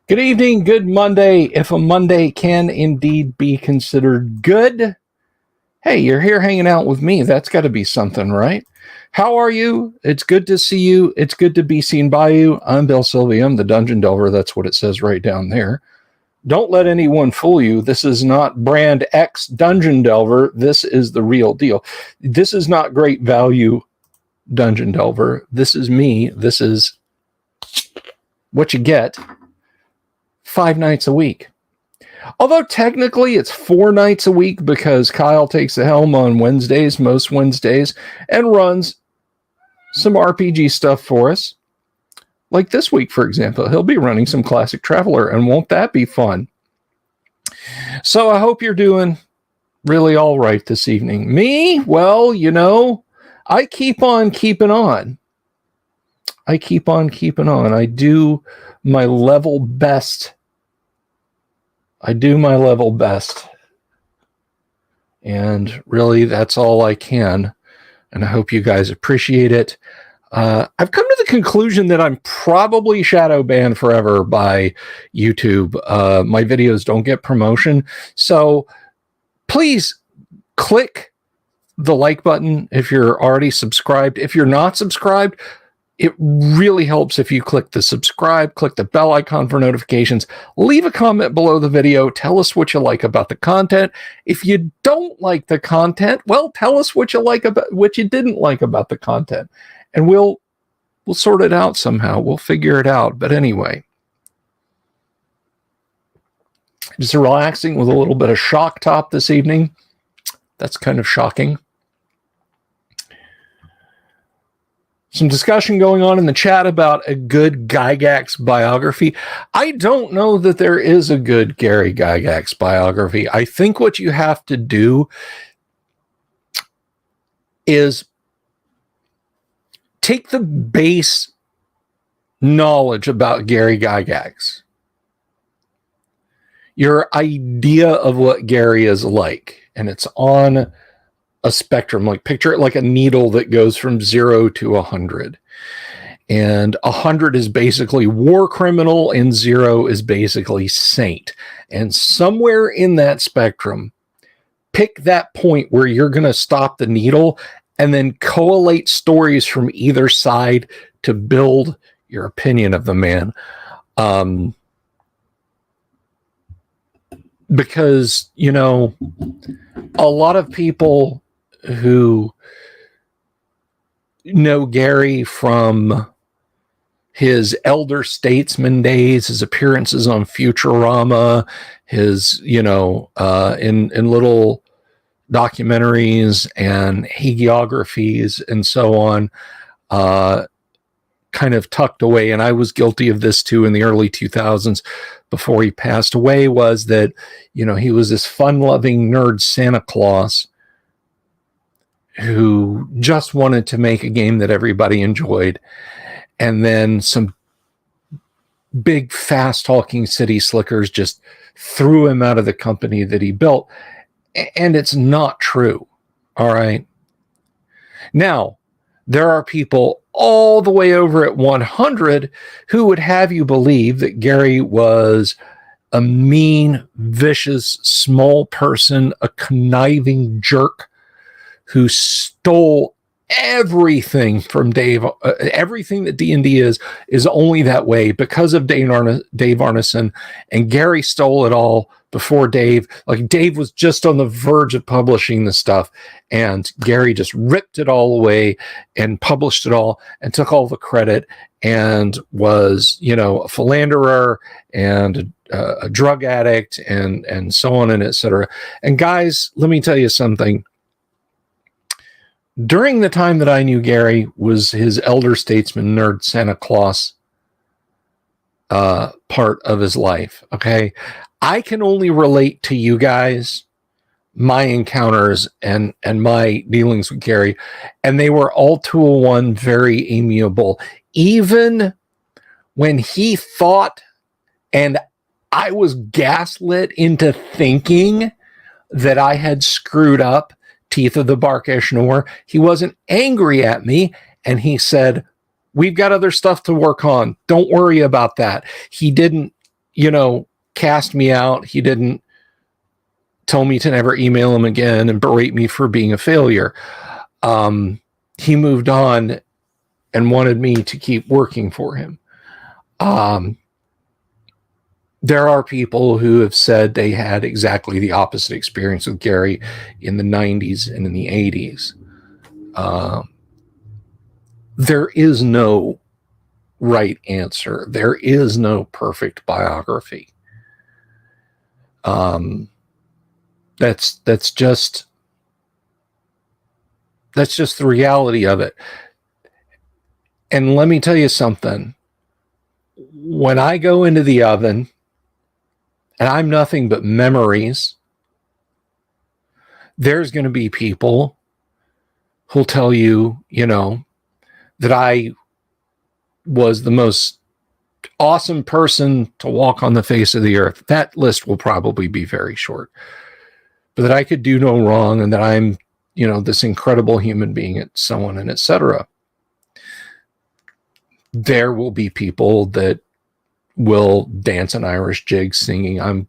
Good evening, good Monday. If a Monday can indeed be considered good, hey, you're here hanging out with me. That's got to be something, right? How are you? It's good to see you. It's good to be seen by you. I'm Bill Sylvia. I'm the Dungeon Delver. That's what it says right down there. Don't let anyone fool you. This is not brand X Dungeon Delver. This is the real deal. This is not great value Dungeon Delver. This is me. This is what you get 5 nights a week. Although technically it's 4 nights a week because Kyle takes the helm on Wednesdays, most Wednesdays, and runs some RPG stuff for us. Like this week, for example, he'll be running some Classic Traveler, and won't that be fun? So I hope you're doing really all right this evening. Me? Well, I keep on keeping on. I keep on keeping on. I do my level best. And really, that's all I can. And I hope you guys appreciate it. I've come to the conclusion that I'm probably shadow banned forever by YouTube. My videos don't get promotion. So please click the like button if you're already subscribed. If you're not subscribed, it really helps if you click the subscribe, click the bell icon for notifications, leave a comment below the video, tell us what you like about the content. If you don't like the content, well, tell us what you didn't like about the content. And we'll sort it out somehow. We'll figure it out. But anyway, just relaxing with a little bit of shock top this evening. That's kind of shocking. Some discussion going on in the chat about a good Gygax biography. I don't know that there is a good Gary Gygax biography. I think what you have to do is take the base knowledge about Gary Gygax, your idea of what Gary is like, and it's on a spectrum. Like, picture it like a needle that goes from 0 to 100. And 100 is basically war criminal and 0 is basically saint. And somewhere in that spectrum, pick that point where you're going to stop the needle and then collate stories from either side to build your opinion of the man. Because, a lot of people who know Gary from his elder statesman days, his appearances on Futurama, his, in little documentaries and hagiographies and so on, kind of tucked away. And I was guilty of this too in the early 2000s before he passed away, was that, he was this fun-loving nerd Santa Claus who just wanted to make a game that everybody enjoyed. And then some big, fast-talking city slickers just threw him out of the company that he built. And it's not true. All right. Now, there are people all the way over at 100 who would have you believe that Gary was a mean, vicious, small person, a conniving jerk who stole everything from Dave. Everything that D&D is only that way because of Dave Arneson, and Gary stole it all before Dave. Like, Dave was just on the verge of publishing the stuff, and Gary just ripped it all away and published it all and took all the credit, and was, a philanderer and a drug addict and so on and etc. And guys, let me tell you something. During the time that I knew Gary was his elder statesman nerd Santa Claus part of his life. Okay. I can only relate to you guys, my encounters and my dealings with Gary, and they were all 201 very amiable. Even when he thought, and I was gaslit into thinking that I had screwed up Teeth of the Bark-Eshnor, he wasn't angry at me, and he said, we've got other stuff to work on. Don't worry about that. He didn't cast me out. He didn't tell me to never email him again and berate me for being a failure. He moved on and wanted me to keep working for him. There are people who have said they had exactly the opposite experience with Gary in the 90s and in the 80s. There is no right answer. There is no perfect biography. That's just the reality of it. And let me tell you something. When I go into the oven, and I'm nothing but memories, there's going to be people who'll tell you, that I was the most awesome person to walk on the face of the earth. That list will probably be very short. But that I could do no wrong and that I'm, this incredible human being, and so on and et cetera. There will be people that will dance an Irish jig singing, "I'm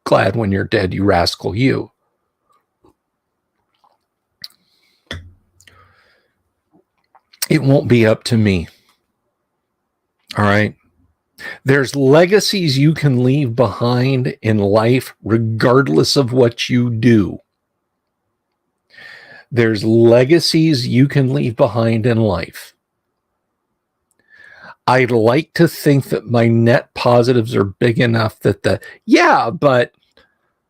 glad when you're dead, you rascal, you." It won't be up to me. All right. There's legacies you can leave behind in life, regardless of what you do. There's legacies you can leave behind in life. I'd like to think that my net positives are big enough that but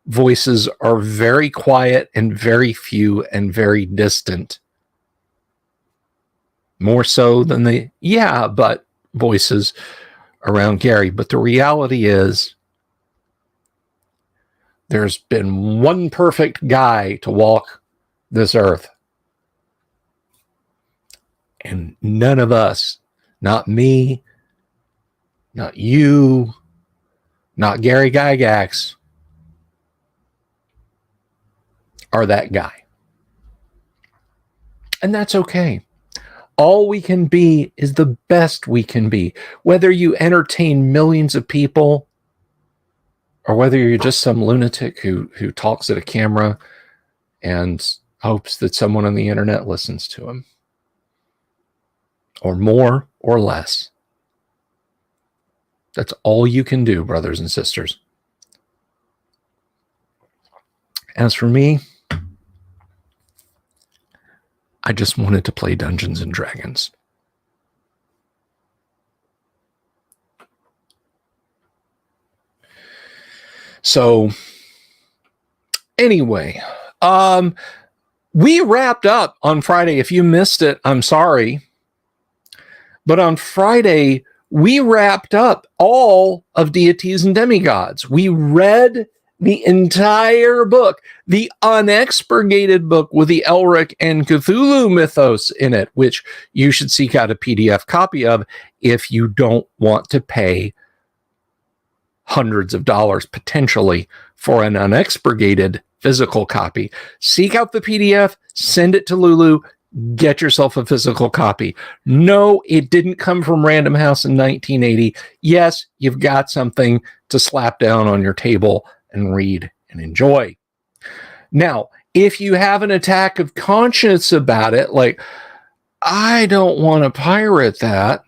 voices are very quiet and very few and very distant. More so than the but voices around Gary. But the reality is, there's been one perfect guy to walk this earth. And none of us, not me, not you, not Gary Gygax, are that guy. And that's okay. All we can be is the best we can be. Whether you entertain millions of people or whether you're just some lunatic who talks at a camera and hopes that someone on the internet listens to him. Or more or less. That's all you can do, brothers and sisters. As for me, I just wanted to play Dungeons and Dragons. So, anyway, we wrapped up on Friday. If you missed it, I'm sorry. But on Friday, we wrapped up all of Deities and Demigods. We read the entire book, the unexpurgated book with the Elric and Cthulhu mythos in it, which you should seek out a PDF copy of if you don't want to pay hundreds of dollars potentially for an unexpurgated physical copy. Seek out the PDF, send it to Lulu, get yourself a physical copy. No, it didn't come from Random House in 1980. Yes, you've got something to slap down on your table and read and enjoy. Now, if you have an attack of conscience about it, like, I don't want to pirate that,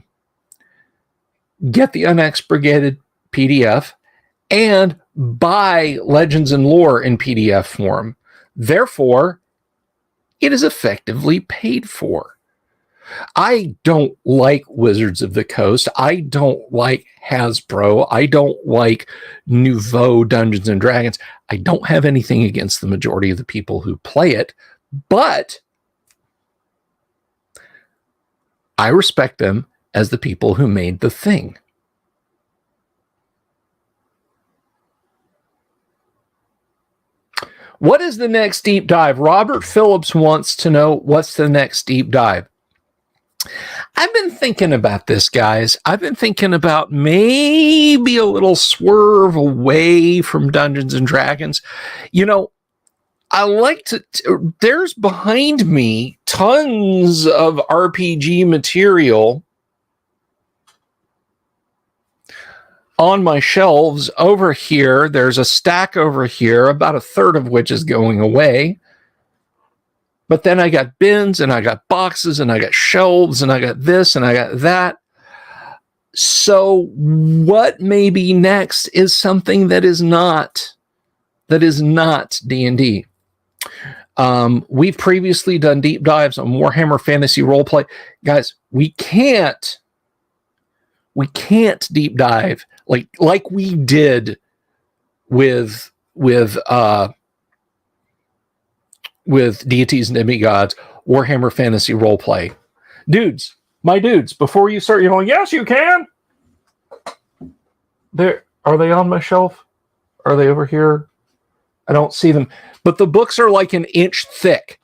get the unexpurgated PDF and buy Legends and Lore in PDF form. Therefore, it is effectively paid for. I don't like Wizards of the Coast. I don't like Hasbro. I don't like Nouveau Dungeons and Dragons. I don't have anything against the majority of the people who play it, but I respect them as the people who made the thing. What is the next deep dive? Robert Phillips wants to know, what's the next deep dive? I've been thinking about this, guys. I've been thinking about maybe a little swerve away from Dungeons and Dragons. I like to, there's behind me tons of RPG material on my shelves over here, there's a stack over here, about a third of which is going away. But then I got bins and I got boxes and I got shelves and I got this and I got that. So what may be next is something that is not D&D. We've previously done deep dives on Warhammer Fantasy Roleplay. Guys, we can't deep dive like we did with Deities and Demigods, Warhammer Fantasy Roleplay. Dudes, my dudes, before you start, you're going, yes, you can. Are they on my shelf? Are they over here? I don't see them. But the books are like an inch thick.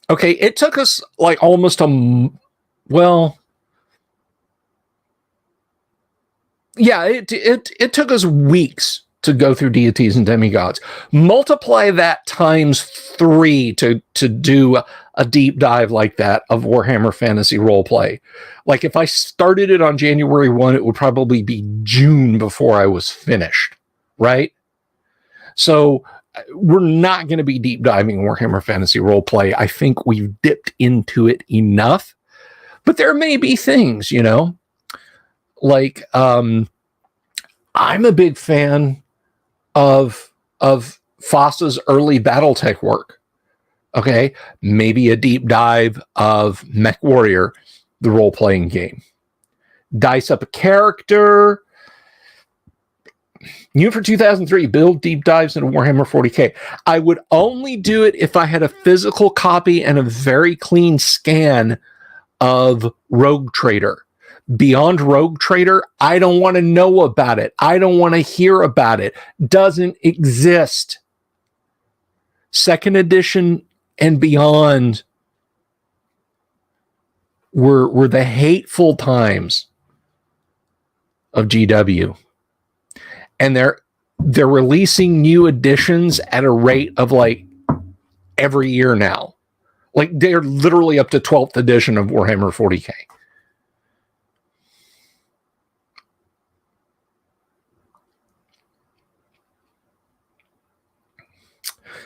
Okay, it took us like almost it took us weeks to go through Deities and Demigods. Multiply that times 3 to do a deep dive like that of Warhammer Fantasy Roleplay. Like if I started it on January 1, it would probably be June before I was finished, right? So we're not going to be deep diving Warhammer Fantasy Roleplay. I think we've dipped into it enough. But there may be things, like I'm a big fan of FOSS's early BattleTech work. Okay, maybe a deep dive of Mech Warrior, the role-playing game. Dice up a character. New for 2003, build deep dives into Warhammer 40K. I would only do it if I had a physical copy and a very clean scan of Rogue Trader. Beyond Rogue Trader, I don't want to know about it. I don't want to hear about it. Doesn't exist. Second edition and beyond were the hateful times of GW. And they're releasing new editions at a rate of like every year now. Like they're literally up to 12th edition of Warhammer 40K.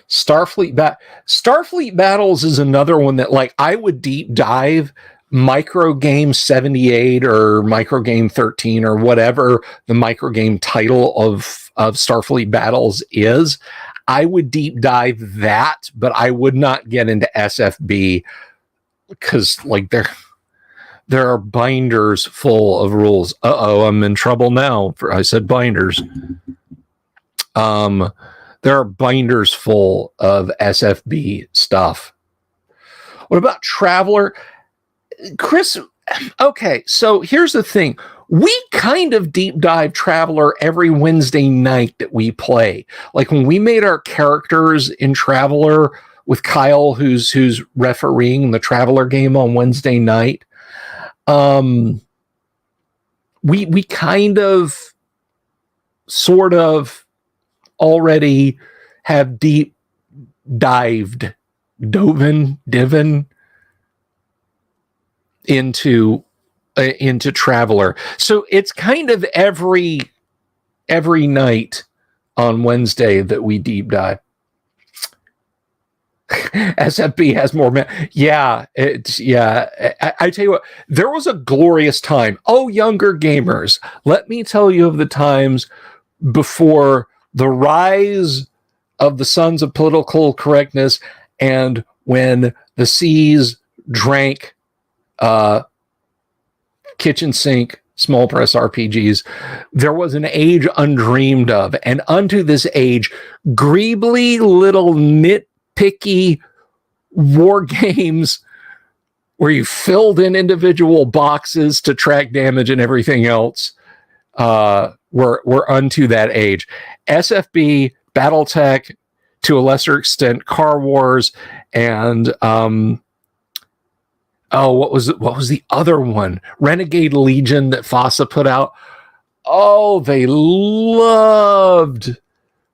Starfleet Battles is another one that like I would deep dive Microgame 78 or Microgame 13 or whatever the microgame title of Starfleet Battles is. I would deep dive that, but I would not get into SFB because like there are binders full of rules. I'm in trouble now. I said binders. There are binders full of SFB stuff. What about Traveler? Chris, okay, so here's the thing. We kind of deep dive Traveler every Wednesday night that we play. Like when we made our characters in Traveler with Kyle, who's refereeing the Traveler game on Wednesday night, we kind of sort of already have deep dived into Traveler. So it's kind of every night on Wednesday that we deep dive. SFB has more I tell you what, there was a glorious time. Oh, younger gamers, let me tell you of the times before the rise of the sons of political correctness and when the seas drank kitchen sink small press RPGs. There was an age undreamed of, and unto this age, greebly little nitpicky war games where you filled in individual boxes to track damage and everything else were unto that age. SFB, BattleTech, to a lesser extent, Car Wars, and what was the other one? Renegade Legion that FOSSA put out. Oh, they loved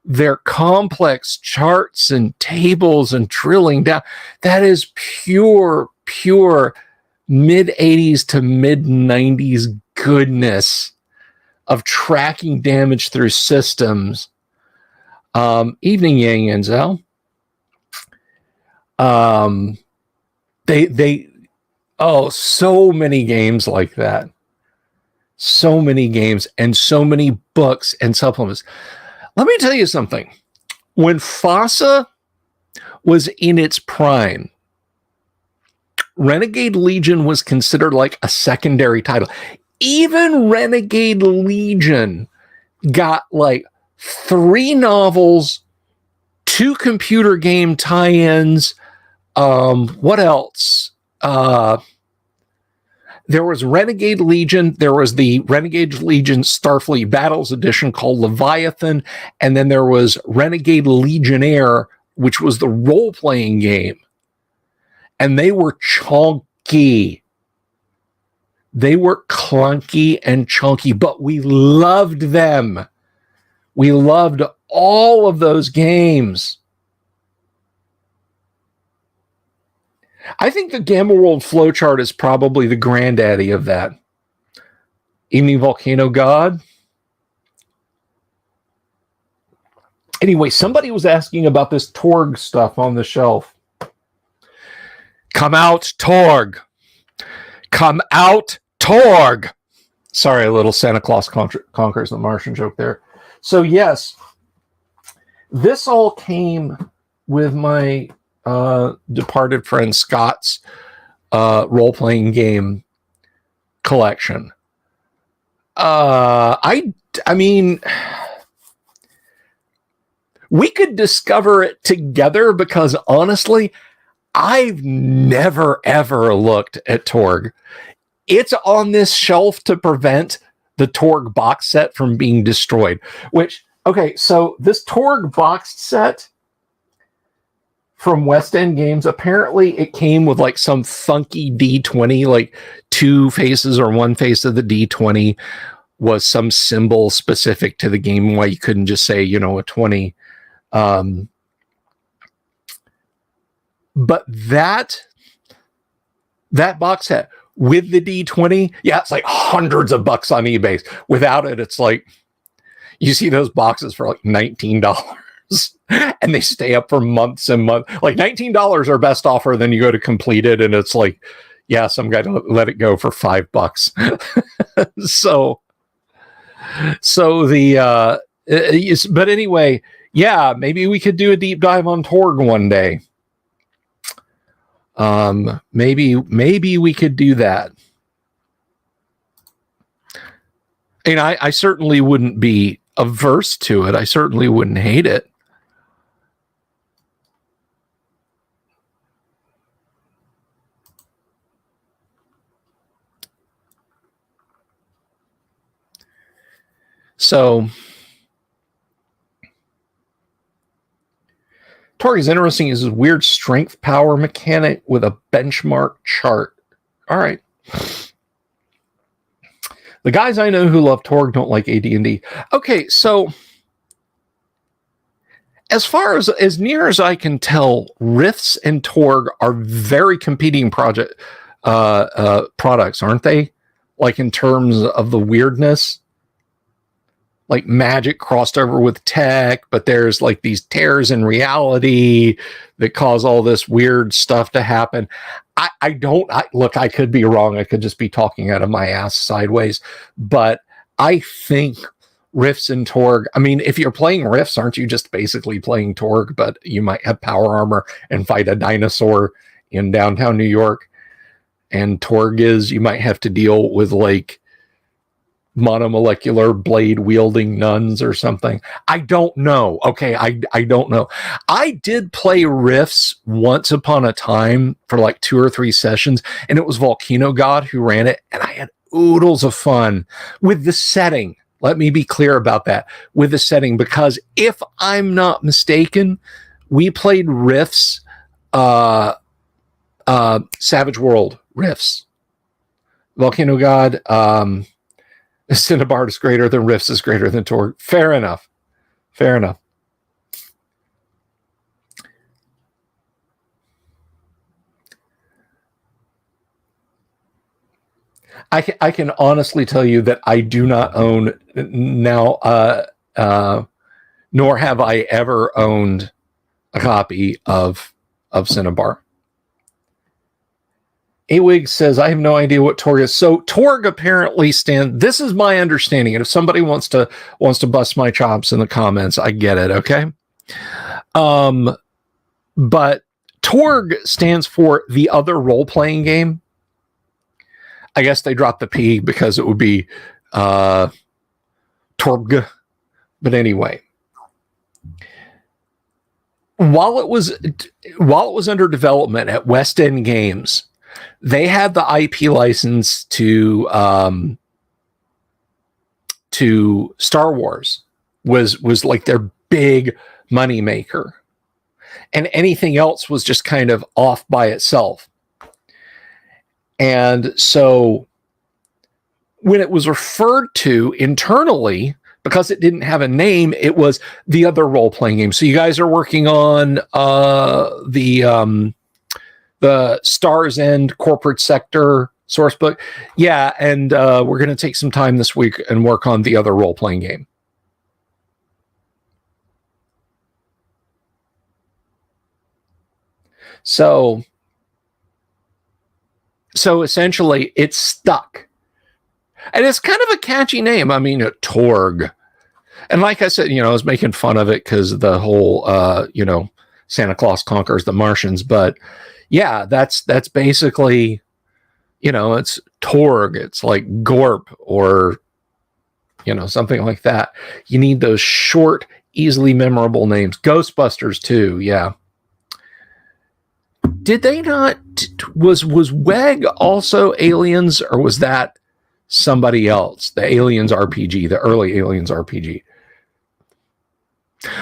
their complex charts and tables and drilling down. That is pure mid 80s to mid 90s goodness. of tracking damage through systems. Evening, Yang and Zell. So many games like that. So many games and so many books and supplements. Let me tell you something. When FASA was in its prime, Renegade Legion was considered like a secondary title. Even Renegade Legion got like 3 novels, 2 computer game tie-ins. What else? There was Renegade Legion. There was the Renegade Legion Starfleet Battles Edition called Leviathan. And then there was Renegade Legionnaire, which was the role-playing game. And they were chunky. They were clunky and chunky, but we loved them. We loved all of those games. I think the Gamma World flowchart is probably the granddaddy of that. Evening Volcano God. Anyway, somebody was asking about this Torg stuff on the shelf. Come out, Torg. Come out, Torg. Sorry, a little Santa Claus Conquers the Martian joke there. So yes, this all came with my departed friend Scott's role-playing game collection. I mean, we could discover it together because honestly, I've never ever looked at Torg. It's on this shelf to prevent the Torg box set from being destroyed. Which, okay, so this Torg box set from West End Games, apparently it came with like some funky D20, like 2 faces or 1 face of the D20 was some symbol specific to the game, why you couldn't just say, a 20. But that box set with the D20, yeah, it's like hundreds of bucks on eBay. Without it, it's like you see those boxes for like $19. And they stay up for months and months. Like $19 are best offer. Then you go to complete it, and it's like, yeah, some guy let it go for $5. so the but anyway, yeah, maybe we could do a deep dive on Torg one day. Maybe we could do that. And I certainly wouldn't be averse to it. I certainly wouldn't hate it. So Torg is interesting. Is a weird strength power mechanic with a benchmark chart. All right. The guys I know who love Torg don't like AD&D. Okay, so as far as near as I can tell, Rifts and Torg are very competing products, aren't they? Like in terms of the weirdness. Like magic crossed over with tech, but there's like these tears in reality that cause all this weird stuff to happen. I could be wrong. I could just be talking out of my ass sideways, but I think Rifts and Torg, I mean, if you're playing Rifts, aren't you just basically playing Torg, but you might have power armor and fight a dinosaur in downtown New York? And Torg is, you might have to deal with like monomolecular blade wielding nuns or something. I don't know. Okay, I don't know. I did play Rifts once upon a time for like 2 or 3 sessions, and it was Volcano God who ran it, and I had oodles of fun with the setting. Let me be clear about that, with the setting, because if I'm not mistaken, we played Rifts, Savage World Rifts. Volcano God, Cinnabard is greater than Rifts is greater than Torg. Fair enough. I can honestly tell you that I do not own now, nor have I ever owned a copy of Cinnabar. Awig says, I have no idea what Torg is. So Torg apparently this is my understanding. And if somebody wants to bust my chops in the comments, I get it. Okay. But Torg stands for the other role-playing game. I guess they dropped the P because it would be Torg. But anyway, while it was under development at West End Games, they had the IP license to Star Wars. Was like their big money maker, and anything else was just kind of off by itself. And so when it was referred to internally, because it didn't have a name, it was the other role-playing game. So you guys are working on the Star's End corporate sector source book. Yeah, and we're going to take some time this week and work on the other role-playing game. So essentially, it's stuck. And it's kind of a catchy name. I mean, Torg. And like I said, I was making fun of it because the whole, Santa Claus conquers the Martians. But yeah, that's basically, it's Torg. It's like Gorp or, something like that. You need those short, easily memorable names. Ghostbusters too. Yeah. Did they not? Was WEG also Aliens, or was that somebody else? The Aliens RPG, the early Aliens RPG.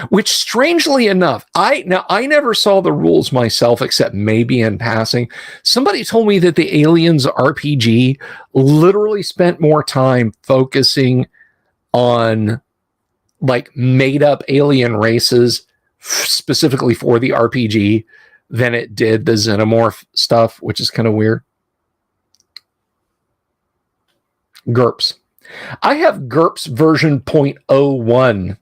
Which, strangely enough, I never saw the rules myself, except maybe in passing. Somebody told me that the Aliens RPG literally spent more time focusing on like made up alien races specifically for the RPG than it did the Xenomorph stuff, which is kind of weird. GURPS. I have GURPS version 0.01.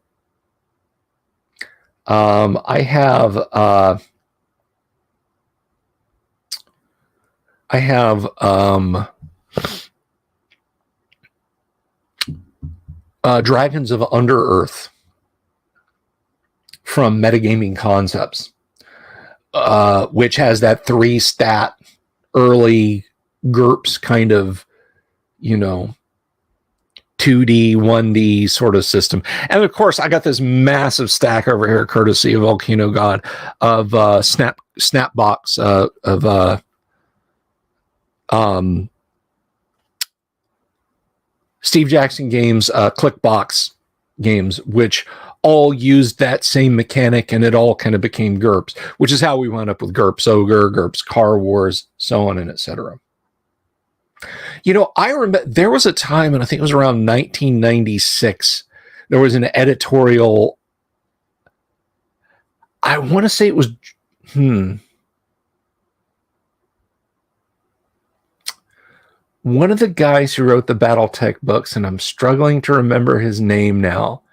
I have Dragons of Under-Earth from Metagaming Concepts, which has that 3-stat early GURPS kind of, 2D, 1D sort of system. And of course, I got this massive stack over here, courtesy of Volcano God, of Snapbox of Steve Jackson Games, Clickbox games, which all used that same mechanic, and it all kind of became GURPS, which is how we wound up with GURPS Ogre, GURPS Car Wars, so on and etc. I remember there was a time, and I think it was around 1996, there was an editorial. I want to say it was, one of the guys who wrote the BattleTech books, and I'm struggling to remember his name now.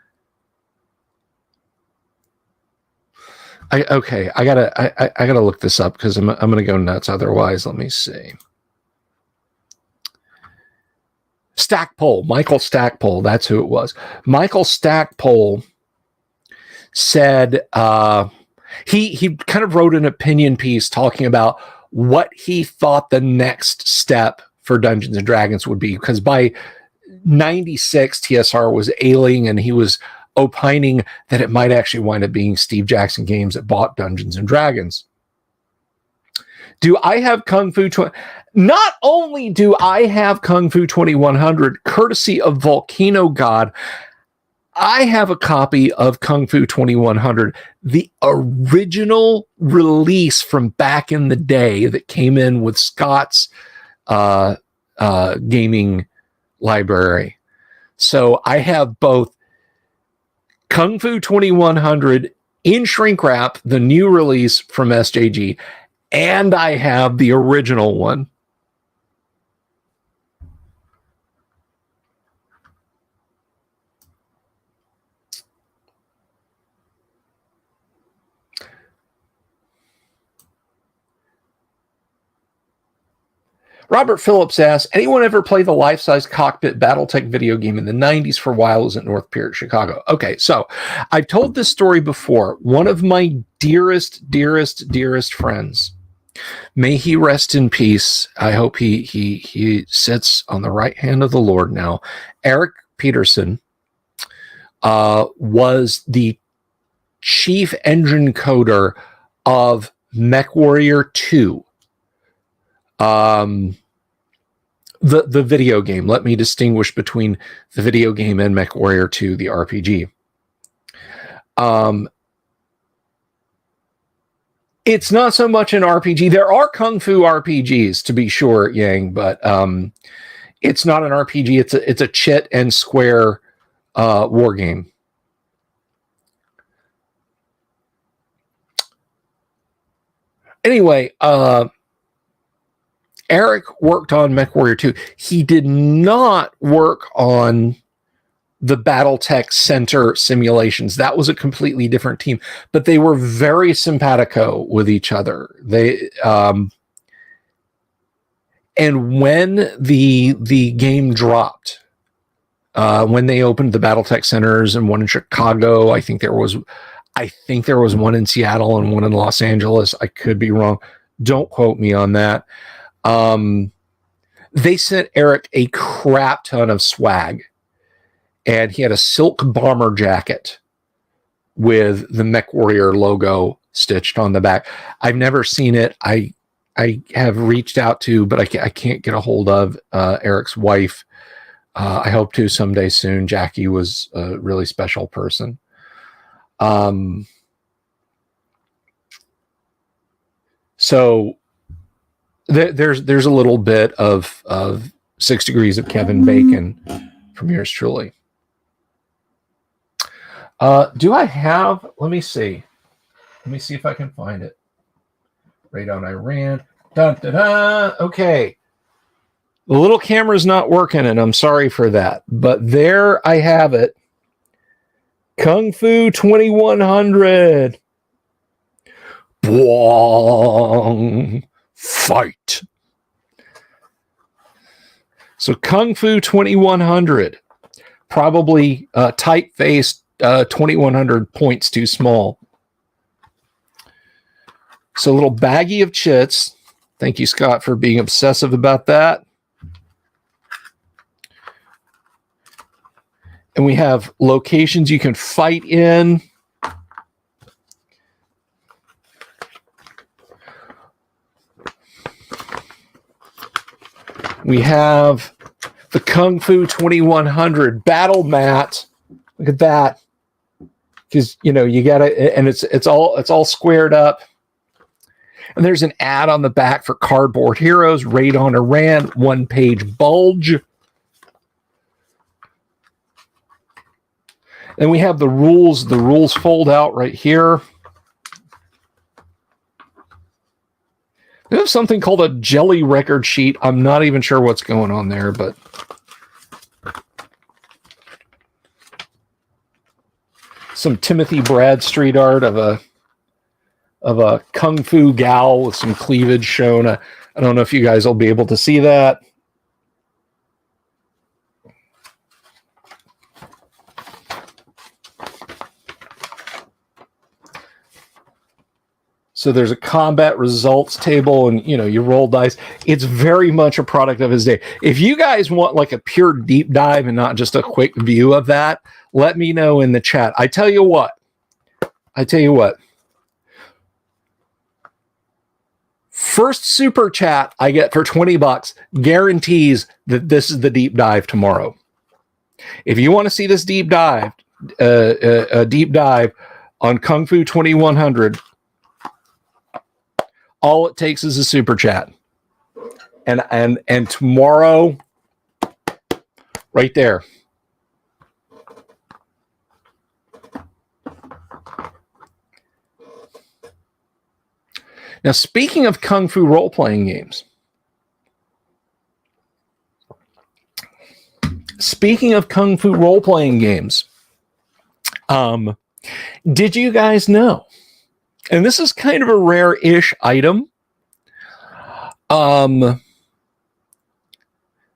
I gotta look this up because I'm gonna go nuts otherwise. Let me see. Stackpole, Michael Stackpole, that's who it was. Michael Stackpole said he kind of wrote an opinion piece talking about what he thought the next step for Dungeons and Dragons would be, because by 96 TSR was ailing, and he was opining that it might actually wind up being Steve Jackson Games that bought Dungeons and Dragons. Do I have Kung Fu 20? Not only do I have Kung Fu 2100, courtesy of Volcano God, I have a copy of Kung Fu 2100, the original release from back in the day that came in with Scott's gaming library. So I have both Kung Fu 2100 in shrink wrap, the new release from SJG, and I have the original one. Robert Phillips asks, anyone ever play the life-size cockpit Battletech video game in the 90s for a while? It was at North Pier, Chicago. Okay, so I've told this story before. One of my dearest friends, may he rest in peace. I hope he sits on the right hand of the Lord now. Eric Peterson was the chief engine coder of MechWarrior 2. The video game. Let me distinguish between the video game and MechWarrior 2, the RPG. It's not so much an RPG. There are Kung Fu RPGs, to be sure, Yang, but it's not an RPG. It's a chit and square war game. Anyway, Eric worked on MechWarrior 2. He did not work on the Battletech Center simulations. That was a completely different team, but they were very simpatico with each other. They and when the game dropped, when they opened the Battletech centers and one in Chicago, I think there was one in Seattle and one in Los Angeles. I could be wrong. Don't quote me on that. They sent Eric a crap ton of swag, and he had a silk bomber jacket with the MechWarrior logo stitched on the back. I've never seen it. I have reached out to, but I can't get a hold of Eric's wife. I hope to someday soon. Jackie was a really special person. So there's a little bit of 6 Degrees of Kevin Bacon from yours truly. Do I have? Let me see if I can find it. Right on Iran. Dun, dun, dun. Okay. The little camera's not working, and I'm sorry for that. But there I have it. Kung Fu 2100. Boing. Fight. So Kung Fu 2100, probably typeface 2100 points too small. So a little baggie of chits. Thank you, Scott, for being obsessive about that. And we have locations you can fight in. We have the Kung Fu 2100 battle mat. Look at that. Because, you know, you got to, and it's all squared up. And there's an ad on the back for Cardboard Heroes, Raid on Iran, 1-page bulge. Then we have the rules. The rules fold out right here. We have something called a jelly record sheet. I'm not even sure what's going on there, but some Timothy Bradstreet art of a kung fu gal with some cleavage shown. I don't know if you guys will be able to see that. So there's a combat results table, and you know, you roll dice. It's very much a product of his day. If you guys want like a pure deep dive and not just a quick view of that, let me know in the chat. I tell you what. First super chat I get for $20 guarantees that this is the deep dive tomorrow. If you want to see this deep dive, a deep dive on Kung Fu 2100, all it takes is a super chat. And tomorrow, right there. Now, speaking of Kung Fu role-playing games, did you guys know? And this is kind of a rare-ish item.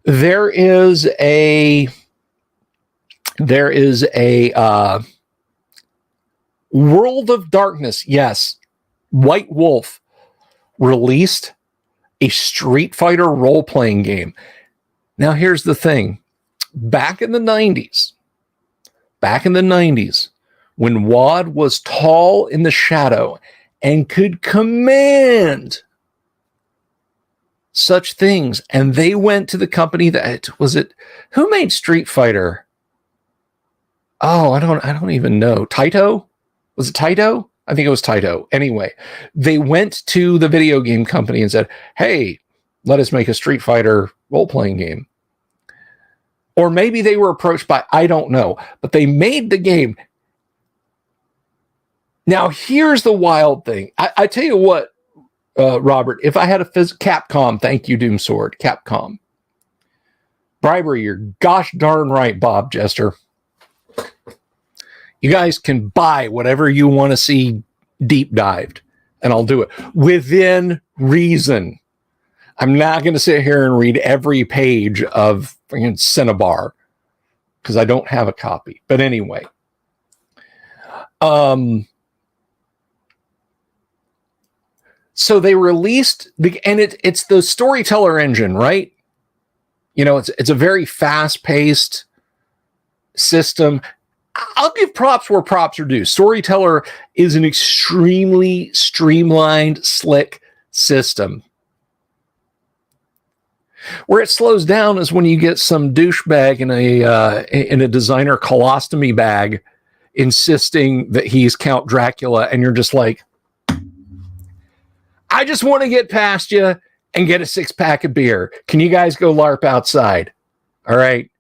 There is a World of Darkness. Yes, White Wolf released a Street Fighter role-playing game. Now, here's the thing. Back in the 90s, when WAD was tall in the shadow and could command such things, and they went to the company who made Street Fighter? Oh, I don't even know. Taito? Was it Taito? I think it was Taito. Anyway, they went to the video game company and said, hey, let us make a Street Fighter role-playing game. Or maybe they were approached by, I don't know, but they made the game. Now, here's the wild thing. I tell you what, Robert, if I had Capcom, thank you, Doomsword, Capcom. Bribery, you're gosh darn right, Bob Jester. You guys can buy whatever you want to see deep dived, and I'll do it within reason. I'm not going to sit here and read every page of Cinnabar because I don't have a copy. But anyway, so they released it's the storyteller engine, right? You know, it's a very fast-paced system. I'll give props where props are due. Storyteller is an extremely streamlined, slick system. Where it slows down is when you get some douchebag in a designer colostomy bag insisting that he's Count Dracula, and you're just like, I just want to get past you and get a 6-pack of beer. Can you guys go LARP outside? All right.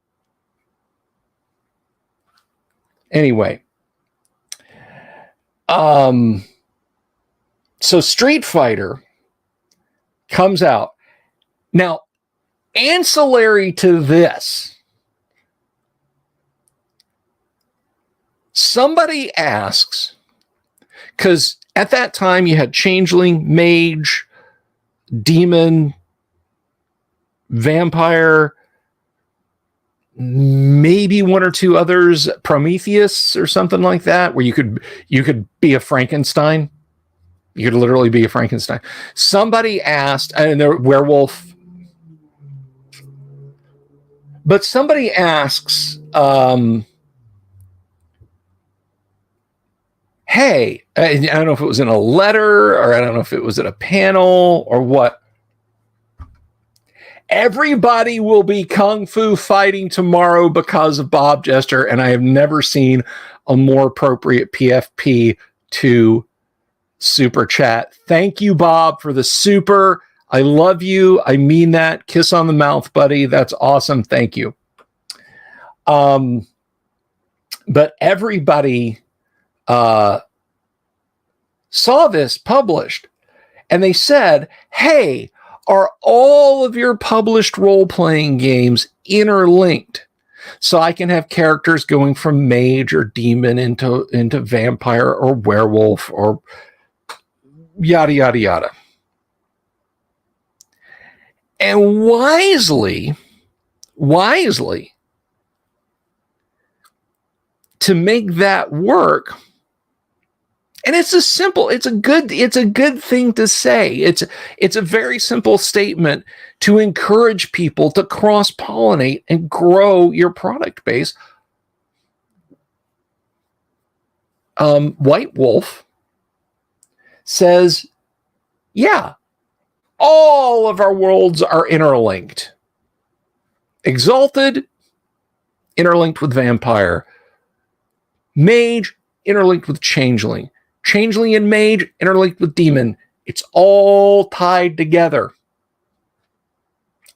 Anyway. So Street Fighter comes out. Now, ancillary to this, somebody asks, because at that time you had Changeling, Mage, Demon, Vampire, maybe one or two others, Prometheus or something like that, where you could be a Frankenstein. You could literally be a Frankenstein. Somebody asked, and the werewolf. But somebody asks, hey, I don't know if it was in a letter or I don't know if it was at a panel or what. Everybody will be kung fu fighting tomorrow because of Bob Jester, and I have never seen a more appropriate PFP to super chat. Thank you, Bob, for the super. I love you. I mean that. Kiss on the mouth, buddy. That's awesome. Thank you. But everybody saw this published, and they said, hey, are all of your published role-playing games interlinked? So I can have characters going from mage or demon into vampire or werewolf or yada, yada, yada. And wisely, to make that work, and it's a good thing to say. It's a very simple statement to encourage people to cross-pollinate and grow your product base. White Wolf says, yeah, all of our worlds are interlinked. Exalted, interlinked with Vampire. Mage, interlinked with Changeling. Changeling and Mage, interlinked with Demon. It's all tied together.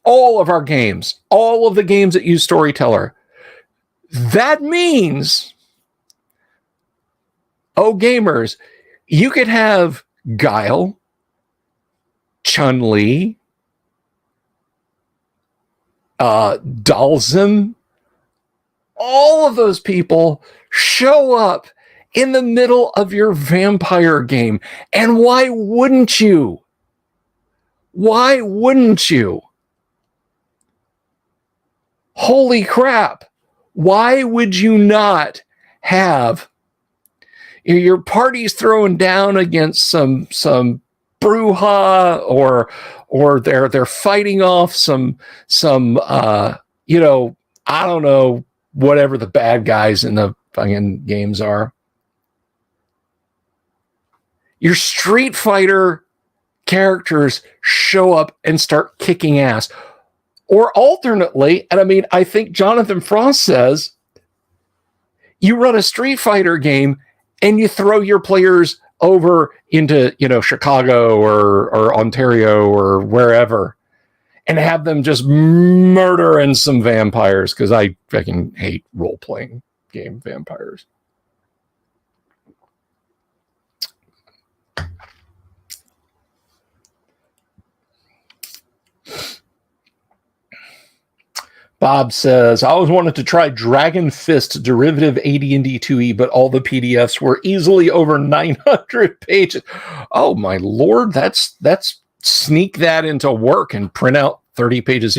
All of our games, all of the games that use Storyteller. That means, oh, gamers, you could have Guile, Chun-Li, Dalsim, all of those people show up in the middle of your vampire game. And why wouldn't you? Why wouldn't you? Holy crap. Why would you not have your party's throwing down against some brouhaha, or they're fighting off some I don't know, whatever the bad guys in the fucking games are. Your Street Fighter characters show up and start kicking ass. Or alternately, and I mean, I think Jonathan Frost says, you run a Street Fighter game and you throw your players over into, Chicago or Ontario or wherever, and have them just murdering some vampires, because I fucking hate role-playing game vampires. Bob says, I always wanted to try Dragon Fist derivative AD&D 2E, but all the PDFs were easily over 900 pages. Oh my Lord, that's sneak that into work and print out 30 pages.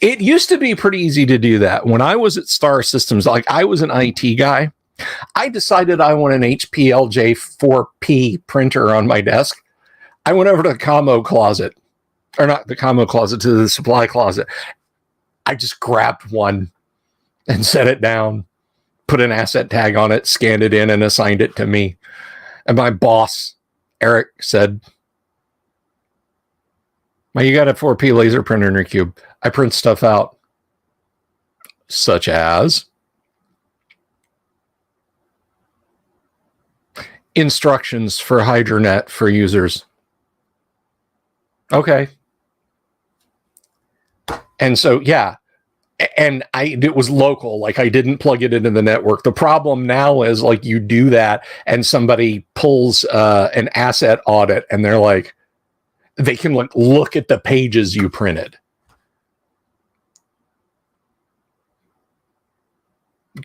It used to be pretty easy to do that. When I was at Star Systems, like I was an IT guy, I decided I want an HP LJ4P printer on my desk. I went over to the commo closet, or not the commo closet, to the supply closet. I just grabbed one and set it down, put an asset tag on it, scanned it in, and assigned it to me. And my boss, Eric, said, well, you got a 4P laser printer in your cube. I print stuff out, such as instructions for HydroNet for users. Okay. And so, yeah, and it was local. Like, I didn't plug it into the network. The problem now is, like, you do that and somebody pulls an asset audit, and they're like, they can look at the pages you printed.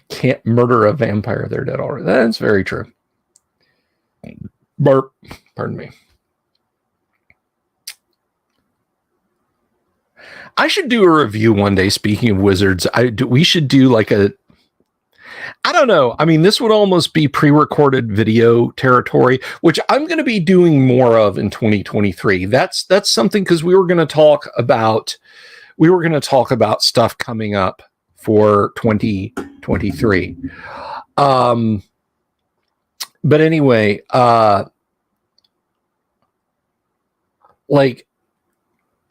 Can't murder a vampire. They're dead already. That's very true. Burp. Pardon me. I should do a review one day. Speaking of wizards, we should do like I don't know. I mean, this would almost be pre-recorded video territory, which I'm going to be doing more of in 2023. That's something, because we were going to talk about stuff coming up for 2023. But anyway, like,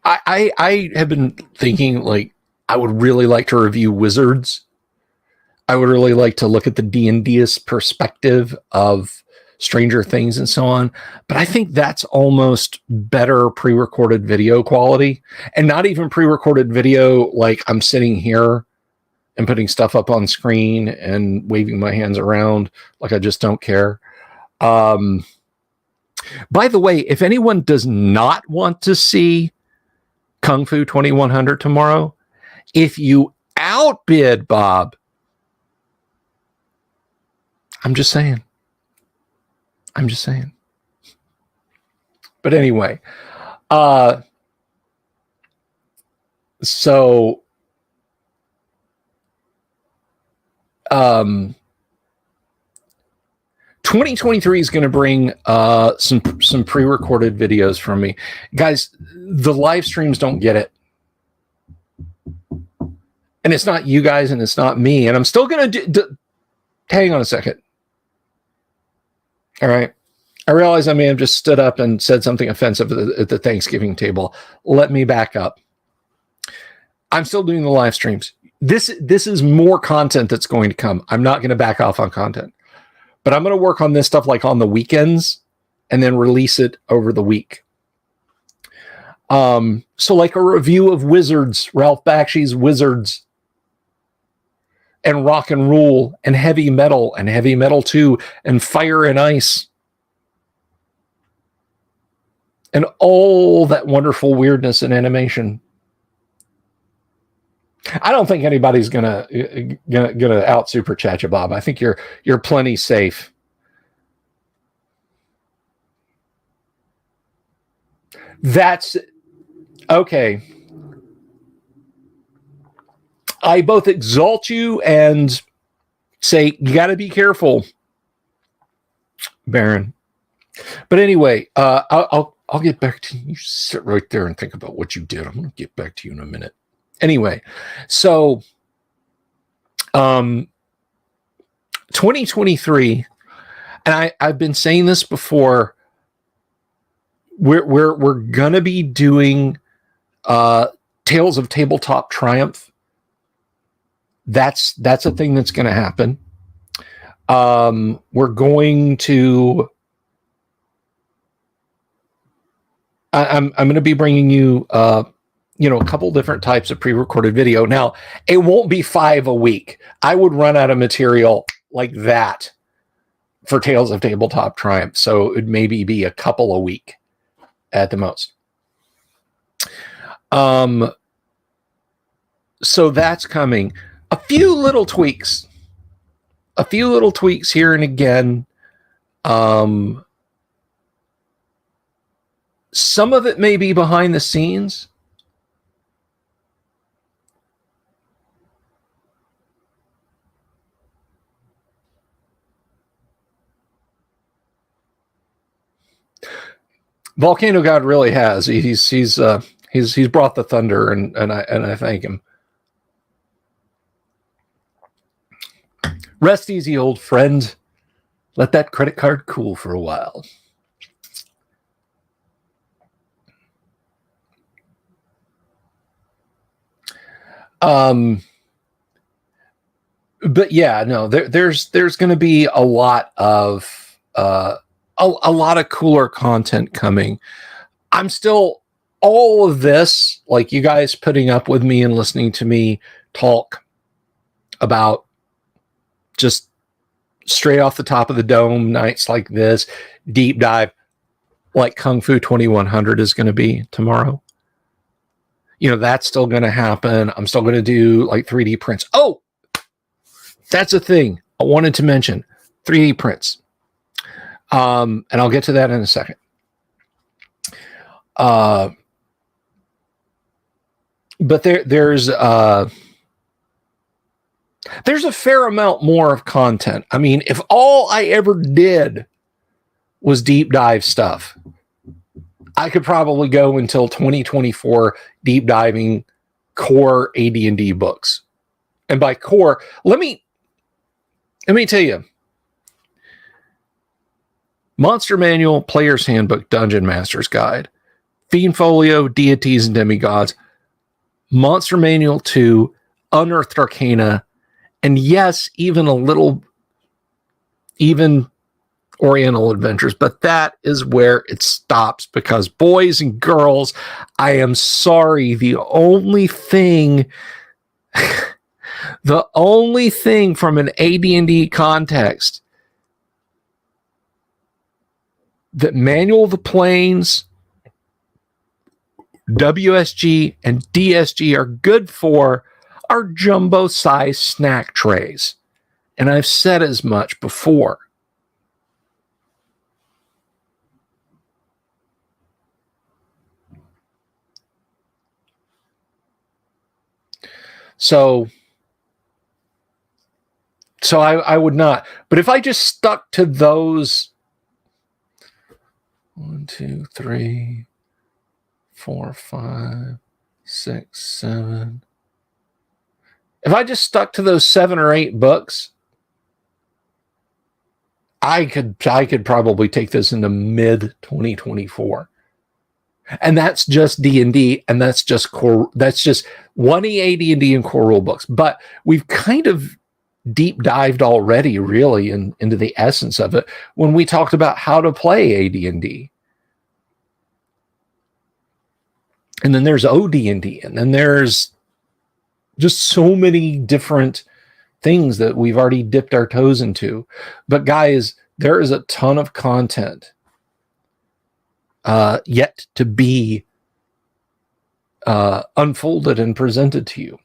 I have been thinking, like, I would really like to review Wizards. I would really like to look at the D&Dist perspective of Stranger Things and so on. But I think that's almost better pre-recorded video quality, and not even pre-recorded video like I'm sitting here and putting stuff up on screen and waving my hands around like I just don't care. By the way, if anyone does not want to see Kung Fu 2100 tomorrow, if you outbid Bob, I'm just saying. But anyway, so 2023 is going to bring some pre-recorded videos from me. Guys, the live streams don't get it. And it's not you guys, and it's not me. And I'm still going to hang on a second. All right. I realize I may have just stood up and said something offensive at the Thanksgiving table. Let me back up. I'm still doing the live streams. This is more content that's going to come. I'm not going to back off on content. But I'm going to work on this stuff like on the weekends and then release it over the week. So like a review of Wizards, Ralph Bakshi's Wizards, and Rock and Roll, and Heavy Metal, and Heavy Metal 2, and Fire and Ice, and all that wonderful weirdness in animation. I don't think anybody's gonna out super chat you, Bob. I think you're plenty safe. That's okay. I both exalt you and say, you got to be careful, Baron. But anyway, I'll get back to you. You sit right there and think about what you did. I'm going to get back to you in a minute. Anyway, so 2023, and I've been saying this before. We're gonna be doing Tales of Tabletop Triumph. That's a thing that's going to happen. We're going to. I'm going to be bringing you a couple different types of pre-recorded video. Now, it won't be 5 a week. I would run out of material like that for Tales of Tabletop Triumph. So it would maybe be a couple a week at the most. So that's coming. A few little tweaks here and again. Some of it may be behind the scenes. Volcano God really has. He's brought the thunder, and I thank him. Rest easy, old friend. Let that credit card cool for a while. But yeah, no, there's going to be a lot of a lot of cooler content coming. I'm still all of this, like you guys putting up with me and listening to me talk about just straight off the top of the dome nights like this, deep dive like Kung Fu 2100 is going to be tomorrow. That's still going to happen. I'm still going to do like 3D prints. Oh, that's a thing I wanted to mention, 3D prints. And I'll get to that in a second. But there's a fair amount more of content. I mean, if all I ever did was deep dive stuff, I could probably go until 2024 deep diving core AD&D books. And by core, let me tell you, Monster Manual, Player's Handbook, Dungeon Master's Guide, Fiend Folio, Deities and Demigods, Monster Manual 2, Unearthed Arcana, and yes, even Oriental Adventures, but that is where it stops because, boys and girls, I am sorry, the only thing from an AD&D context that Manual of the Planes, WSG, and DSG are good for are jumbo-sized snack trays. And I've said as much before. So I would not. But if I just stuck to those 1, 2, 3, 4, 5, 6, 7. If I just stuck to those 7 or 8 books, I could probably take this into mid 2024. And that's just D&D, and that's just core. That's just 1E AD&D and core rule books. But we've kind of deep dived already, really, into the essence of it when we talked about how to play AD&D. And then there's OD&D, and then there's just so many different things that we've already dipped our toes into. But guys, there is a ton of content yet to be unfolded and presented to you.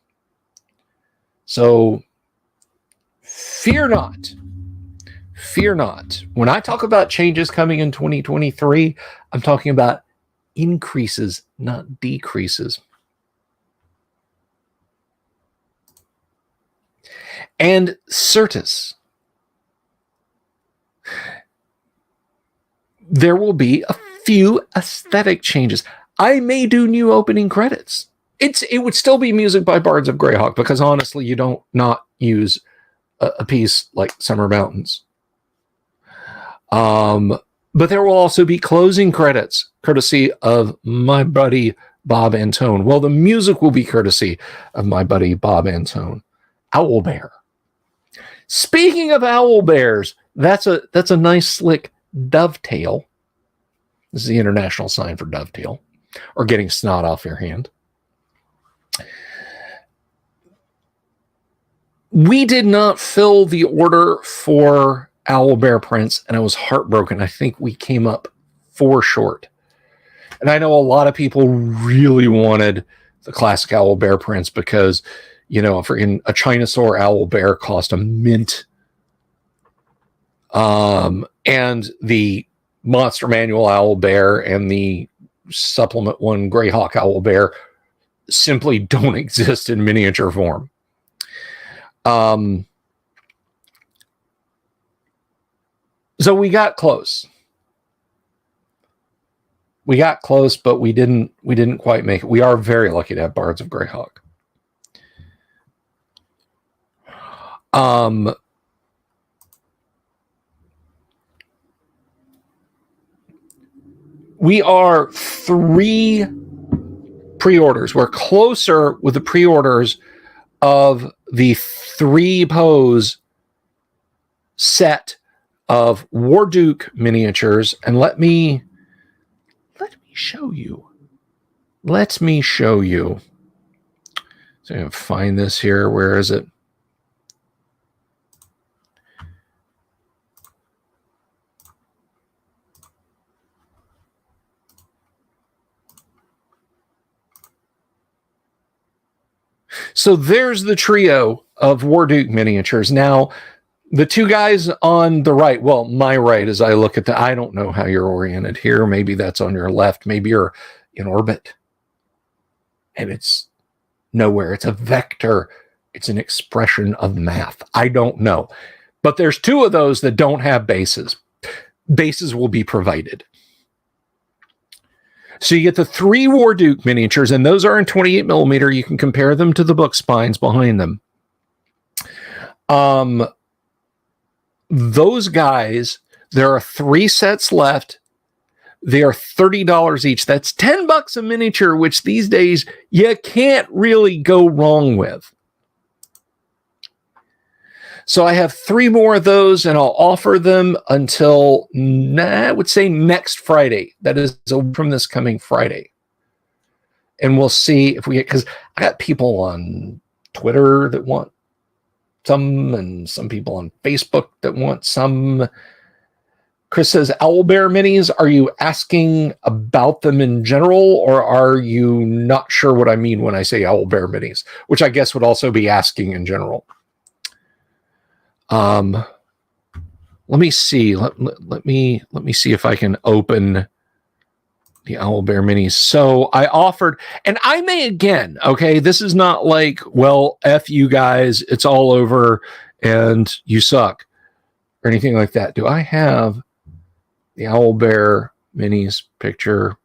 So fear not. Fear not. When I talk about changes coming in 2023, I'm talking about increases, not decreases. and Certus. There will be a few aesthetic changes. I may do new opening credits. It would still be music by Bards of Greyhawk, because honestly, you don't not use a piece like Summer Mountains. But there will also be closing credits, courtesy of my buddy Bob Antone. Well, the music will be courtesy of my buddy Bob Antone. Owlbear. Speaking of owlbears, that's a nice slick dovetail. This is the international sign for dovetail, or getting snot off your hand. We did not fill the order for owlbear prints, and I was heartbroken. I think we came up 4 short. And I know a lot of people really wanted the classic owlbear prints because, you know, a Chinasaur owlbear cost a mint. And the Monster Manual owlbear and the supplement one Greyhawk owlbear simply don't exist in miniature form. So we got close. We got close, but we didn't quite make it. We are very lucky to have Bards of Greyhawk. We are 3 pre-orders. We're closer with the pre-orders of the 3 pose set of Warduke miniatures. And let me show you. Let me show you. So I'm going to find this here. Where is it? So there's the trio of Warduke miniatures. Now, the 2 guys on the right, well, my right, as I look at I don't know how you're oriented here. Maybe that's on your left. Maybe you're in orbit. And it's nowhere. It's a vector. It's an expression of math. I don't know. But there's 2 of those that don't have bases. Bases will be provided. So you get the 3 Warduke miniatures, and those are in 28 millimeter. You can compare them to the book spines behind them. Those guys, there are 3 sets left. They are $30 each. That's $10 a miniature, which these days you can't really go wrong with. So I have 3 more of those, and I'll offer them until, I would say, next Friday. That is from this coming Friday. And we'll see if we get, because I got people on Twitter that want some, and some people on Facebook that want some. Chris says, owlbear minis, are you asking about them in general, or are you not sure what I mean when I say owlbear minis? Which I guess would also be asking in general. Let me see. Let me see if I can open the owlbear minis. So I offered, and I may again, okay, this is not like, well, F you guys, it's all over and you suck or anything like that. Do I have the owlbear minis picture?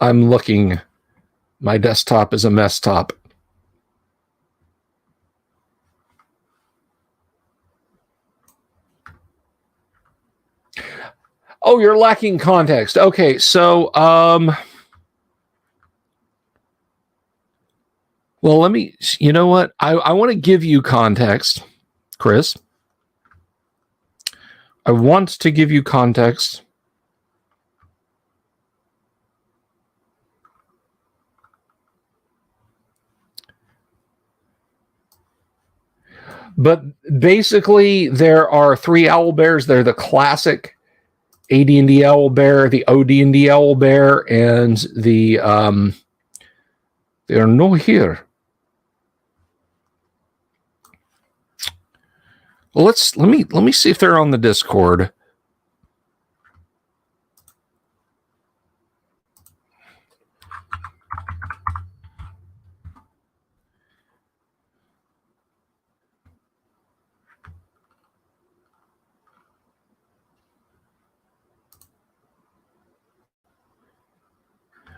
I'm looking. My desktop is a mess top. Oh, you're lacking context. Okay, so well, let me, you know what? I want to give you context, Chris. I want to give you context. But basically, there are 3 owlbears. They're the classic AD&D owlbear, the OD&D owlbear, and the they are no here. Well, let me see if they're on the Discord.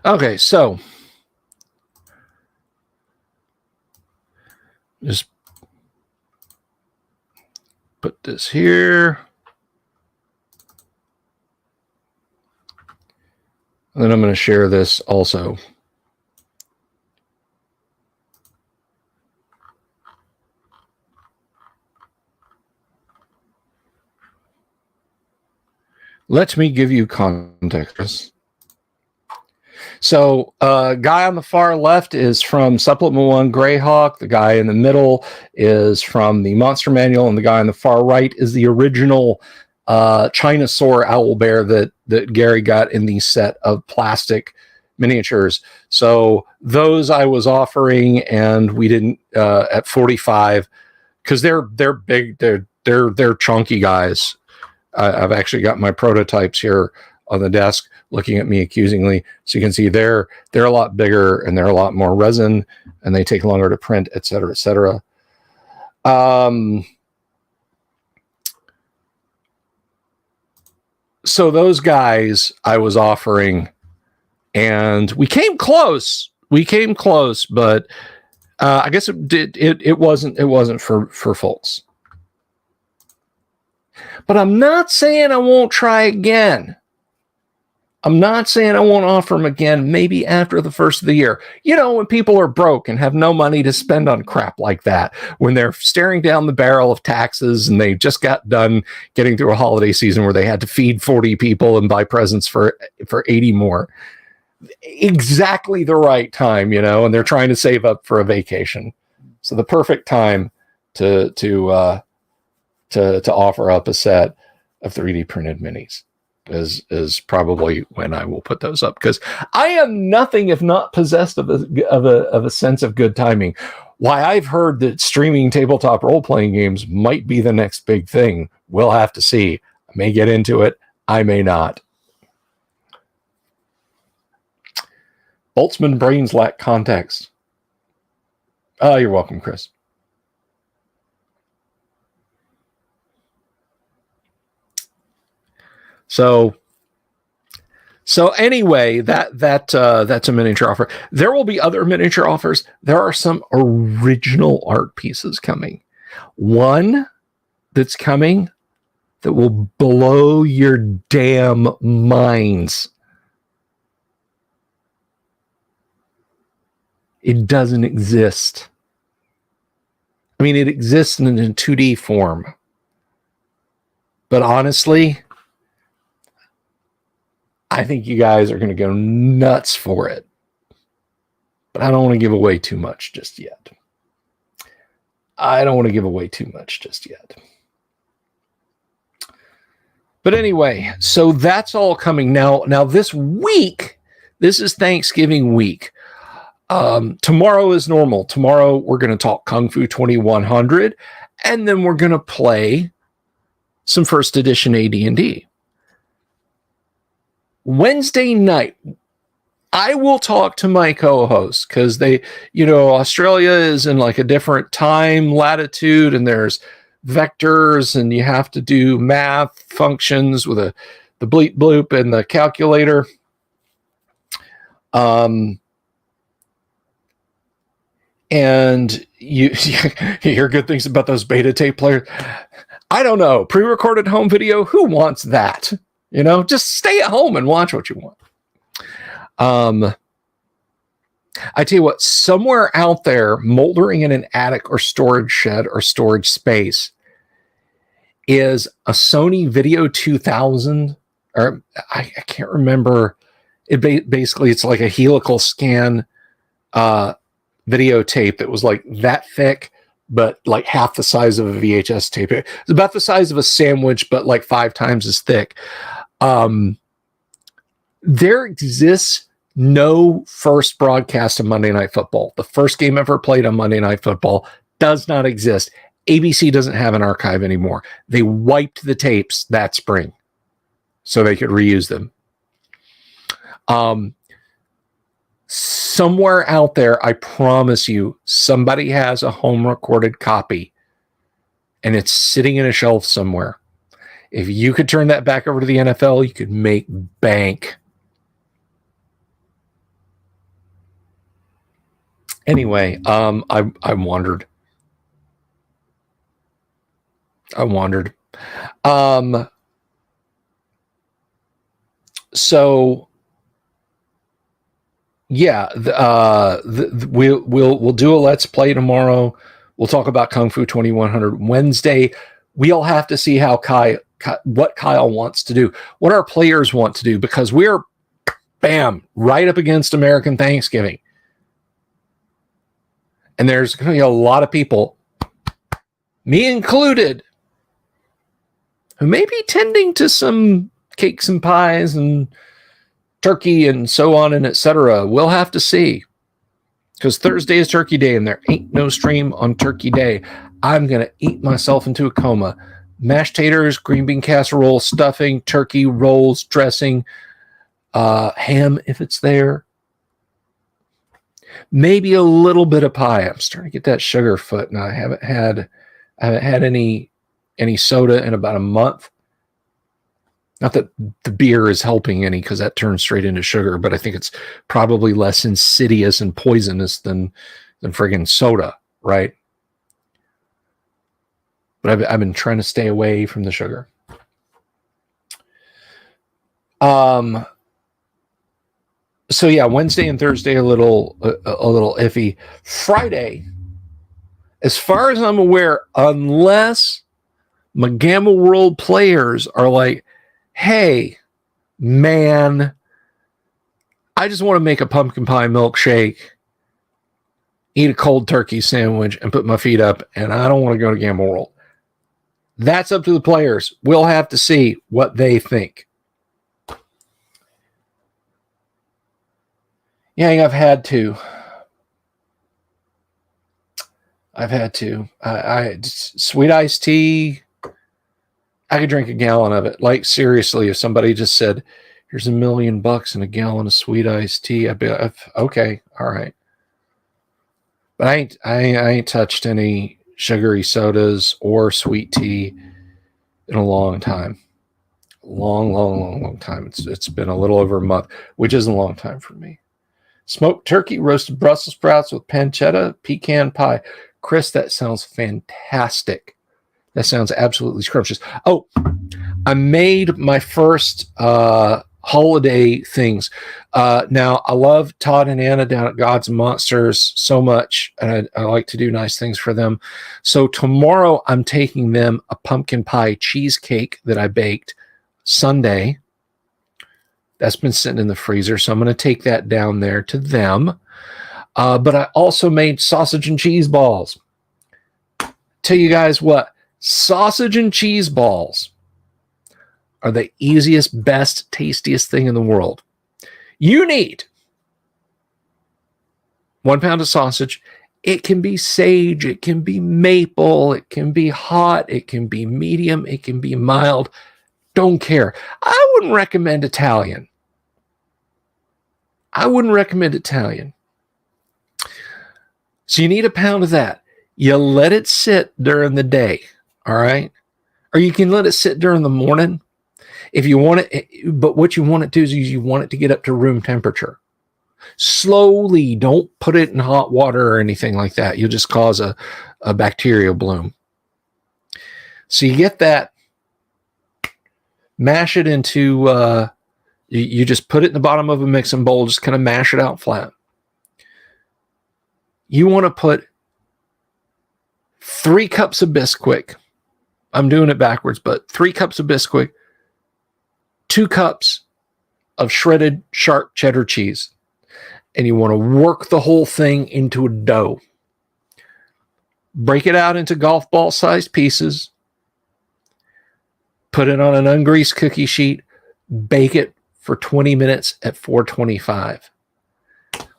Okay, so just put this here. And then I'm going to share this also. Let me give you context. So, guy on the far left is from Supplement 1 Greyhawk. The guy in the middle is from the Monster Manual. And the guy on the far right is the original Chinasaur owlbear that Gary got in the set of plastic miniatures. So those I was offering, and we didn't at 45 because they're big. They're chunky guys. I've actually got my prototypes here on the desk looking at me accusingly. So you can see they're a lot bigger and they're a lot more resin and they take longer to print, et cetera, et cetera. So those guys I was offering, and we came close. But I guess it wasn't for folks. But I'm not saying I won't try again. I'm not saying I won't offer them again, maybe after the first of the year. You know, when people are broke and have no money to spend on crap like that, when they're staring down the barrel of taxes and they just got done getting through a holiday season where they had to feed 40 people and buy presents for 80 more. Exactly the right time, you know, and they're trying to save up for a vacation. So the perfect time to offer up a set of 3D printed minis is probably when I will put those up, because I am nothing if not possessed of a sense of good timing. Why, I've heard that streaming tabletop role-playing games might be the next big thing. We'll have to see. I may get into it. I may not. Boltzmann brains lack context. Oh, you're welcome, Chris. So anyway, that's a miniature offer. There will be other miniature offers. There are some original art pieces coming. One that's coming that will blow your damn minds. It doesn't exist. I mean, it exists in a 2D form. But honestly, I think you guys are going to go nuts for it. But I don't want to give away too much just yet. But anyway, so that's all coming now. Now this week, this is Thanksgiving week. Tomorrow is normal. Tomorrow we're going to talk Kung Fu 2100, and then we're going to play some first edition AD&D. Wednesday night, I will talk to my co-hosts because Australia is in like a different time latitude, and there's vectors, and you have to do math functions with the bleep bloop and the calculator. And you hear good things about those beta tape players. I don't know. Pre-recorded home video. Who wants that? You know, just stay at home and watch what you want. I tell you what, somewhere out there, moldering in an attic or storage shed or storage space, is a Sony Video 2000, or I can't remember. Basically, it's like a helical scan videotape that was like that thick, but like half the size of a VHS tape. It's about the size of a sandwich, but like 5 times as thick. There exists no first broadcast of Monday Night Football. The first game ever played on Monday Night Football does not exist. ABC doesn't have an archive anymore. They wiped the tapes that spring so they could reuse them. Somewhere out there, I promise you, somebody has a home recorded copy, and it's sitting in a shelf somewhere. If you could turn that back over to the NFL, you could make bank. Anyway, I wandered. So yeah, we'll do a let's play tomorrow. We'll talk about Kung Fu 2100 Wednesday. We'll have to see how what Kyle wants to do, what our players want to do, because we're bam right up against American Thanksgiving, and there's going to be a lot of people, me included, who may be tending to some cakes and pies and turkey and so on and etc. We'll have to see, because Thursday is Turkey Day and there ain't no stream on Turkey Day. I'm going to eat myself into a coma. Mashed taters, green bean casserole, stuffing, turkey, rolls, dressing, ham if it's there. Maybe a little bit of pie. I'm starting to get that sugar foot, and I haven't had any soda in about a month. Not that the beer is helping any, because that turns straight into sugar, but I think it's probably less insidious and poisonous than friggin' soda, right? But I've been trying to stay away from the sugar. So yeah, Wednesday and Thursday a little iffy. Friday, as far as I'm aware, unless my Gamma World players are like, hey, man, I just want to make a pumpkin pie milkshake, eat a cold turkey sandwich, and put my feet up, and I don't want to go to Gamma World. That's up to the players. We'll have to see what they think. Yeah, I've had to. Sweet iced tea, I could drink a gallon of it. Like, seriously, if somebody just said, here's $1 million and a gallon of sweet iced tea, I'd be like, okay, all right. But I ain't touched any sugary sodas or sweet tea in a long time. Long time. It's been a little over a month, which is a long time for me. Smoked turkey, roasted Brussels sprouts with pancetta, pecan pie. Chris, that sounds fantastic. That sounds absolutely scrumptious. Oh, I made my first holiday things. Now, I love Todd and Anna down at Gods and Monsters so much, and I like to do nice things for them. So tomorrow, I'm taking them a pumpkin pie cheesecake that I baked Sunday. That's been sitting in the freezer, so I'm going to take that down there to them. But I also made sausage and cheese balls. Tell you guys what, sausage and cheese balls are the easiest, best, tastiest thing in the world. You need 1 pound of sausage. It can be sage, it can be maple, it can be hot, it can be medium, it can be mild. Don't care. I wouldn't recommend Italian. So you need 1 pound of that. You let it sit during the day, all right? Or you can let it sit during the morning if you want it. But what you want it to do is you want it to get up to room temperature. Slowly, don't put it in hot water or anything like that. You'll just cause a bacterial bloom. So you get that, mash it into, you just put it in the bottom of a mixing bowl, just kind of mash it out flat. You want to put 3 cups of Bisquick. I'm doing it backwards, but 3 cups of Bisquick, 2 cups of shredded sharp cheddar cheese. And you want to work the whole thing into a dough. Break it out into golf ball sized pieces. Put it on an ungreased cookie sheet. Bake it for 20 minutes at 425.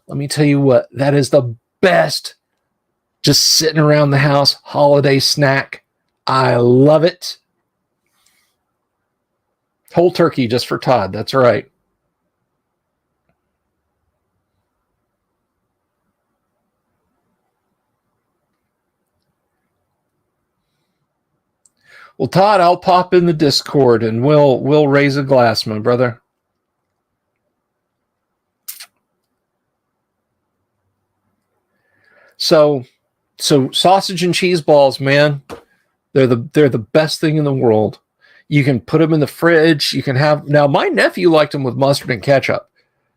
Let me tell you what, that is the best just sitting around the house holiday snack. I love it. Whole turkey just for Todd. That's right. Well, Todd, I'll pop in the Discord and we'll raise a glass, my brother. So sausage and cheese balls, man, they're the best thing in the world. You can put them in the fridge. You can have, now my nephew liked them with mustard and ketchup.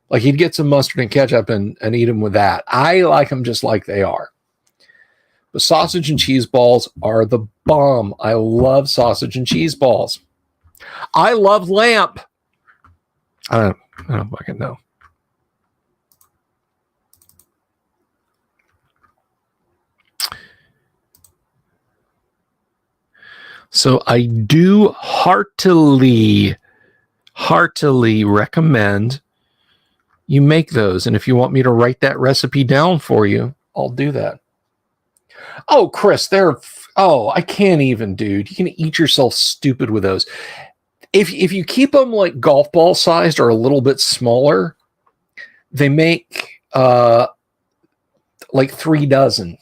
Like he'd get some mustard and ketchup and eat them with that. I like them just like they are. But sausage and cheese balls are the bomb. I love sausage and cheese balls. I love lamp. I don't fucking know. So I do heartily recommend you make those. And if you want me to write that recipe down for you, I'll do that. Oh, Chris, I can't even, dude. You can eat yourself stupid with those. If you keep them like golf ball sized or a little bit smaller, they make like 3 dozen.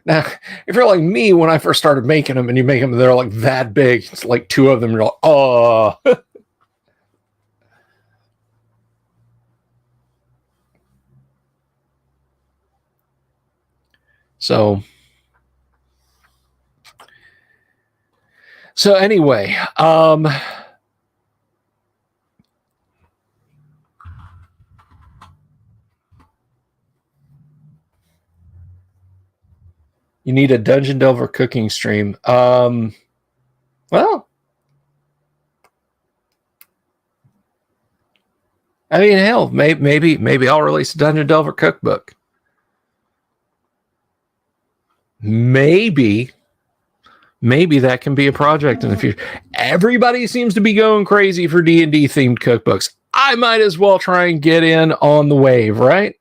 Now, if you're like me, when I first started making them and you make them, they're like that big. It's like 2 of them. You're like, oh. So anyway, you need a Dungeon Delver cooking stream. Well, I mean, hell, maybe I'll release a Dungeon Delver cookbook. Maybe that can be a project in the future. Everybody seems to be going crazy for D&D themed cookbooks. I might as well try and get in on the wave, right?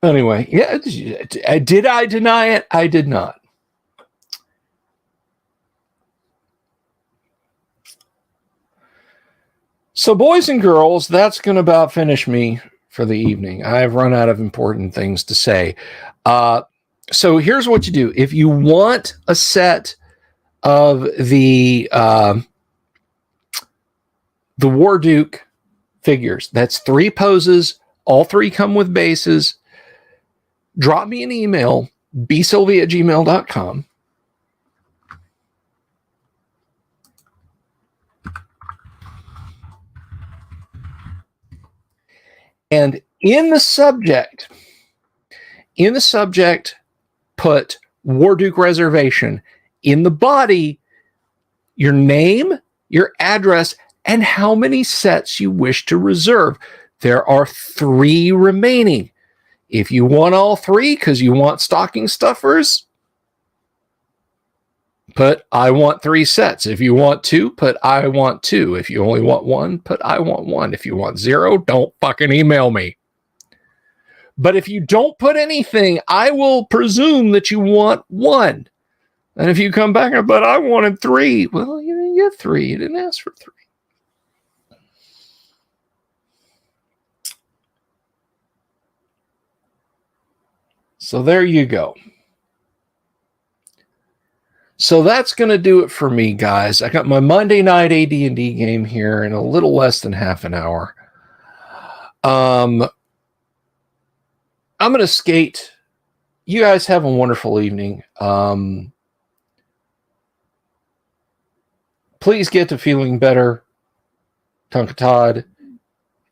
Anyway, yeah, did I deny it? I did not. So, boys and girls, that's going to about finish me for the evening. I've run out of important things to say. So here's what you do. If you want a set of the War Duke figures, that's 3 poses. All 3 come with bases. Drop me an email, bsylvia@gmail.com. And in the subject, put War Duke reservation. In the body, your name, your address, and how many sets you wish to reserve. There are 3 remaining. If you want all 3 because you want stocking stuffers, put I want 3 sets. If you want 2, put I want 2. If you only want 1, put I want 1. If you want 0, don't fucking email me. But if you don't put anything, I will presume that you want 1. And if you come back and but I wanted 3, well, you didn't get 3. You didn't ask for 3. So there you go. So that's going to do it for me, guys. I got my Monday night AD&D game here in a little less than half an hour. I'm going to skate. You guys have a wonderful evening. Please get to feeling better, Tonka Todd.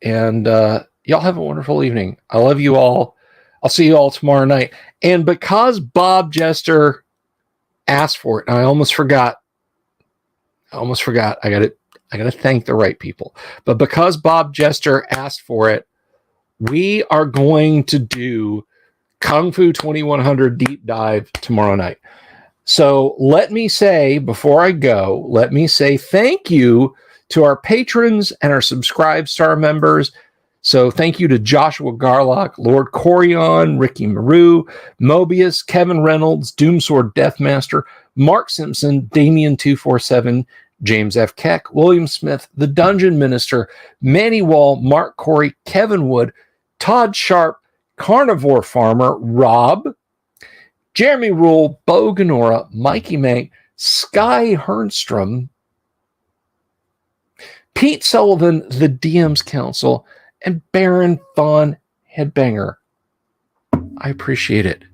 And y'all have a wonderful evening. I love you all. I'll see you all tomorrow night. And because Bob Jester asked for it, and I almost forgot. I got to thank the right people. But because Bob Jester asked for it, we are going to do Kung Fu 2100 Deep Dive tomorrow night. So let me say, before I go, thank you to our patrons and our Subscribe Star members. So thank you to Joshua Garlock, Lord Corion, Ricky Maru, Mobius, Kevin Reynolds, Doomsword Deathmaster, Mark Simpson, Damien247, James F. Keck, William Smith, The Dungeon Minister, Manny Wall, Mark Corey, Kevin Wood, Todd Sharp, Carnivore Farmer, Rob, Jeremy Rule, Bo Ganora, Mikey Mank, Sky Hernstrom, Pete Sullivan, the DM's Council, and Baron Von Headbanger. I appreciate it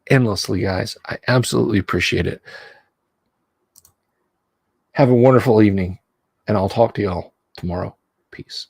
endlessly, guys. I absolutely appreciate it. Have a wonderful evening, and I'll talk to y'all tomorrow. Peace.